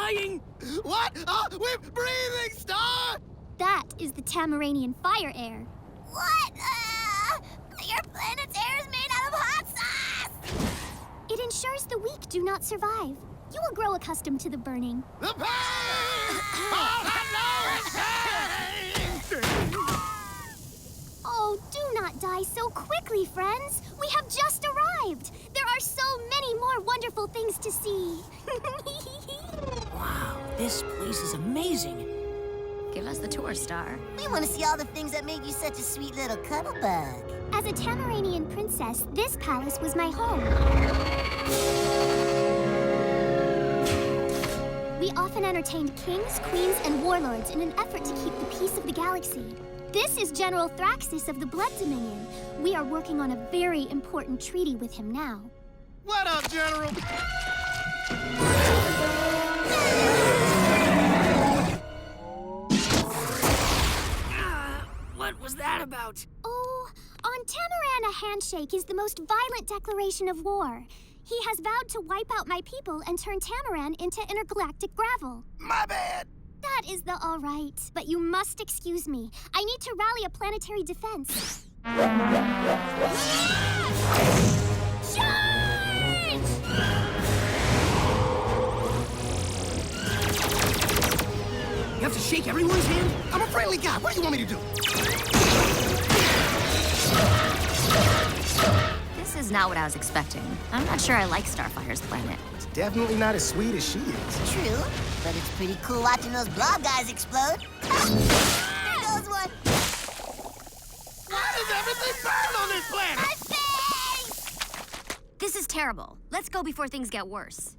dying! What? Oh, we're breathing, Star! That is the Tamaranian fire air. What? Your planet's air is made out of hot sauce! It ensures the weak do not survive. You will grow accustomed to the burning. The pain! Oh, I know it's pain! Oh, do not die so quickly, friends. We have just arrived. There are so many more wonderful things to see. Wow, this place is amazing. Give us the tour, Star. We want to see all the things that made you such a sweet little cuddle bug. As a Tamaranian princess, this palace was my home. We often entertained kings, queens, and warlords in an effort to keep the peace of the galaxy. This is General Thraxis of the Blood Dominion. We are working on a very important treaty with him now. What up, General? What was that about? Oh, on Tamaran, a handshake is the most violent declaration of war. He has vowed to wipe out my people and turn Tamaran into intergalactic gravel. My bad. That is the all right. But you must excuse me. I need to rally a planetary defense. Charge! You have to shake everyone's hand? I'm a friendly guy. What do you want me to do? This is not what I was expecting. I'm not sure I like Starfire's planet. It's definitely not as sweet as she is. True, but it's pretty cool watching those blob guys explode. There goes one. Why does everything burn on this planet? My face! This is terrible. Let's go before things get worse.